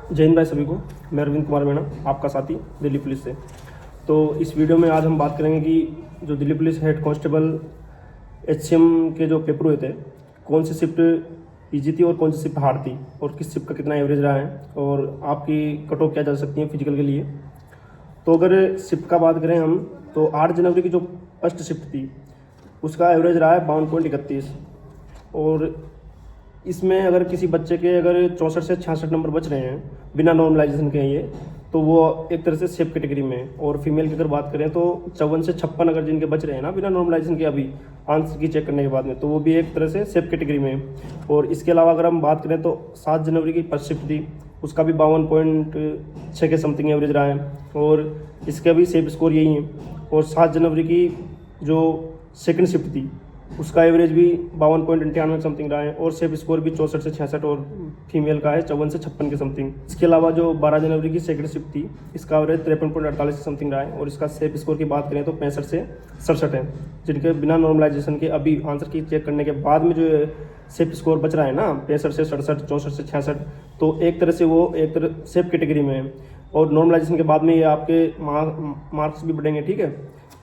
जय हिंद भाई सभी को। मैं अरविंद कुमार मीणा, आपका साथी दिल्ली पुलिस से। तो इस वीडियो में आज हम बात करेंगे कि जो Delhi police head constable HCM के जो पेपर हुए थे, कौन सी शिफ्ट ईजी थी और कौन सी शिफ्ट हार्ड थी, और किस शिफ्ट का कितना एवरेज रहा है, और आपकी कट ऑफ क्या जा सकती है फिजिकल के लिए। तो अगर शिफ्ट का बात करें हम, तो 8 जनवरी की जो फर्स्ट शिफ्ट थी उसका एवरेज रहा है 52.31। और इसमें अगर किसी बच्चे के अगर 64 से 66 नंबर बच रहे हैं बिना नॉर्मलाइजेशन के ये, तो वो एक तरह से सेफ कैटेगरी में है। और फीमेल की अगर बात करें तो 54 से 56 अगर जिनके बच रहे हैं ना बिना नॉर्मलाइजेशन के अभी आंसर की चेक करने के बाद में, तो वो भी एक तरह से सेफ कैटेगरी में है। और इसके अलावा अगर हम बात करें तो 7 जनवरी की फर्स्ट शिफ्ट थी, उसका भी 52.6 के समथिंग एवरेज रहा है, और इसका भी सेफ स्कोर यही है। और 7 जनवरी की जो सेकंड शिफ्ट थी उसका एवरेज भी 52.98 समथिंग रहा है, और सेफ स्कोर भी 64 से 66, और फीमेल का है 54 से 56 के समथिंग। इसके अलावा जो 12 जनवरी की सेकंड शिफ्ट थी इसका एवरेज 53.48 समथिंग रहा है, और इसका सेफ स्कोर की बात करें तो 65 से 67 है, जिनके बिना नॉर्मलाइजेशन के अभी आंसर की चेक करने के बाद में जो सेफ स्कोर बच रहा है ना 65 से 67, 64 से 66, तो एक तरह से वो एक तरह सेफ कैटेगरी में है। और नॉर्मलाइजेशन के बाद में ये आपके मार्क्स भी बढ़ेंगे, ठीक है।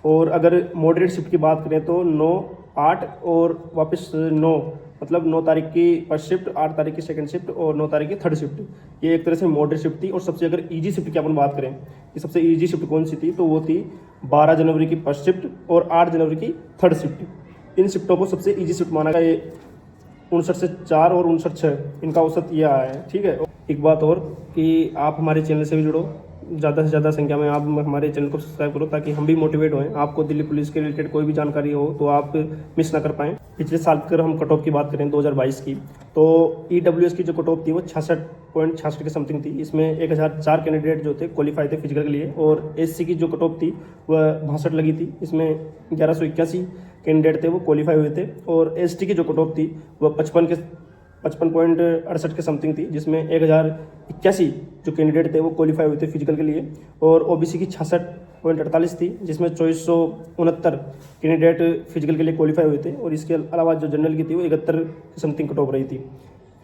और अगर मॉडरेट शिफ्ट की बात करें तो 9, 8 और वापस 9, मतलब 9 तारीख की फर्स्ट शिफ्ट, 8 तारीख की सेकंड शिफ्ट और 9 तारीख की थर्ड शिफ्ट, ये एक तरह से मॉडरेट शिफ्ट थी। और सबसे अगर ईजी शिफ्ट की अपन बात करें कि सबसे ईजी शिफ्ट कौन सी थी, तो वो थी 12 जनवरी की फर्स्ट शिफ्ट और 8 जनवरी की थर्ड शिफ्ट। इन शिफ्टों को सबसे ईजी शिफ्ट माना गया। ये 59 से 4 और 59.6 इनका औसत ये आया है, ठीक है। एक बात और कि आप हमारे चैनल से भी जुड़ो, ज़्यादा से ज़्यादा संख्या में आप हमारे चैनल को सब्सक्राइब करो, ताकि हम भी मोटिवेट होएं। आपको दिल्ली पुलिस के रिलेटेड कोई भी जानकारी हो तो आप मिस ना कर पाएँ। पिछले साल की अगर हम कट ऑफ की बात करें 2022 की, तो ईडब्ल्यूएस की जो कट ऑफ थी वो 66.66 के समथिंग थी। इसमें 1004 कैंडिडेट जो थे क्वालिफाई थे फिजिकल के लिए, और एससी की जो कट ऑफ थी वह 62 लगी थी। इसमें 1181 कैंडिडेट थे वो क्वालिफाई हुए थे। और एसटी की जो कट ऑफ थी वह 55.68 के समथिंग थी, जिसमें 1081 जो कैंडिडेट थे वो क्वालिफाई हुए थे फिजिकल के लिए। और ओबीसी की 66.48 थी, जिसमें 2469 कैंडिडेट फिजिकल के लिए क्वालिफाई हुए थे। और इसके अलावा जो जनरल की थी वो 71 के समथिंग कट ऑफ रही थी।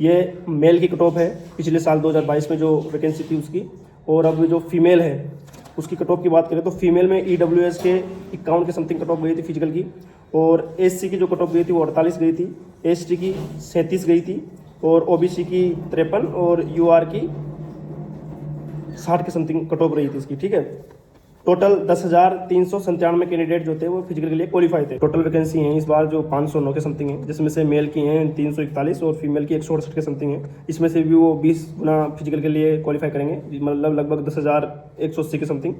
ये मेल की कट ऑफ है पिछले साल 2022 में जो वैकेंसी थी उसकी। और अब जो फीमेल है उसकी कट ऑफ की बात करें तो फीमेल में ईडब्ल्यूएस के 51 के समथिंग कट ऑफ गई थी फिजिकल की, और एससी की जो कट ऑफ गई थी वो 48 गई थी, एसटी की 37 गई थी, और ओबीसी की 53 और यूआर की 60 के समथिंग कट ऑफ रही थी इसकी, ठीक है। टोटल 10,397 कैंडिडेट जो थे वो फिजिकल के लिए क्वालिफाई थे। टोटल वैकेंसी हैं इस बार जो 509 के समथिंग है, जिसमें से मेल की हैं 341 और फीमेल की 168 के समथिंग है। इसमें से भी वो 20 गुना फिजिकल के लिए क्वालिफाई करेंगे, मतलब लगभग 10,180 के समथिंग।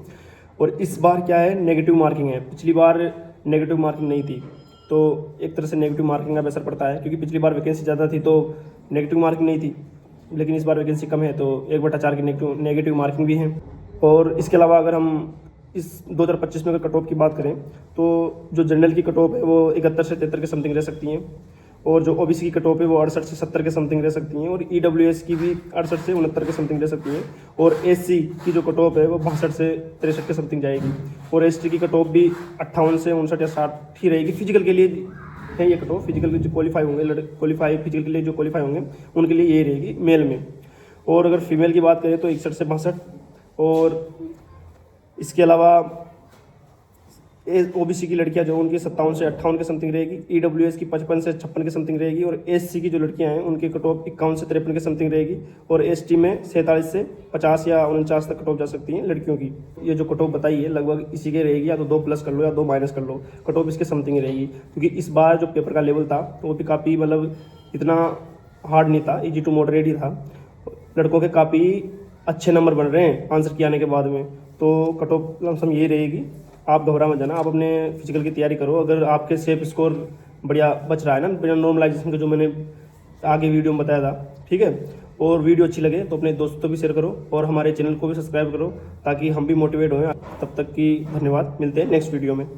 और इस बार क्या है, नेगेटिव मार्किंग है। पिछली बार नेगेटिव मार्किंग नहीं थी, तो एक तरह से नेगेटिव मार्किंग का असर पड़ता है, क्योंकि पिछली बार वैकेंसी ज़्यादा थी तो नेगेटिव मार्किंग नहीं थी, लेकिन इस बार वैकेंसी कम है तो 1/4 की नेगेटिव मार्किंग भी है। और इसके अलावा अगर हम इस 2025 में अगर कट ऑफ की बात करें तो जो जनरल की कट ऑफ है वो 71 से 73 के समथिंग रह सकती हैं, और जो ओबीसी की कट ऑफ है वो 68 से 70 के समथिंग रह सकती हैं, और ईडब्ल्यूएस की भी 68 से 69 के समथिंग रह सकती है। और एससी की जो कट ऑफ है वो 62 से 63 के समथिंग जाएगी, और एसटी की कट ऑफ भी 58 से 59 या 60 ही रहेगी फिजिकल के लिए है ये कट ऑफ। फिजिकल के जो क्वालिफाई होंगे फिजिकल के लिए जो क्वालिफाई होंगे उनके लिए ये रहेगी मेल में। और अगर फीमेल की बात करें तो 61 से 62, और इसके अलावा ओबीसी की लड़कियां जो उनकी 57 से 58 के समथिंग रहेगी, ईडब्ल्यूएस की 55 से 56 के समथिंग रहेगी, और एससी की जो लड़कियां हैं उनकी कट ऑफ 51 से 53 के समथिंग रहेगी, और एसटी में 47 से 50 या 49 तक कट ऑफ जा सकती हैं लड़कियों की। ये जो कट ऑफ बताई है लगभग इसी के रहेगी, या तो 2 प्लस कर लो या 2 माइनस कर लो, कट ऑफ इसके समथिंग रहेगी। क्योंकि इस बार जो पेपर का लेवल था वो भी काफ़ी मतलब इतना हार्ड नहीं था, ईजी टू मॉडरेट ही था। लड़कों के काफ़ी अच्छे नंबर बन रहे हैं आंसर किए आने के बाद में, तो कट ऑफ लमसम यही रहेगी। आप घबरा मत जाना, आप अपने फिजिकल की तैयारी करो। अगर आपके सेफ स्कोर बढ़िया बच रहा है ना बिना नॉर्मलाइजेशन के, जो मैंने आगे वीडियो में बताया था, ठीक है। और वीडियो अच्छी लगे तो अपने दोस्तों भी शेयर करो, और हमारे चैनल को भी सब्सक्राइब करो, ताकि हम भी मोटिवेट हों। तब तक की धन्यवाद, मिलते हैं नेक्स्ट वीडियो में।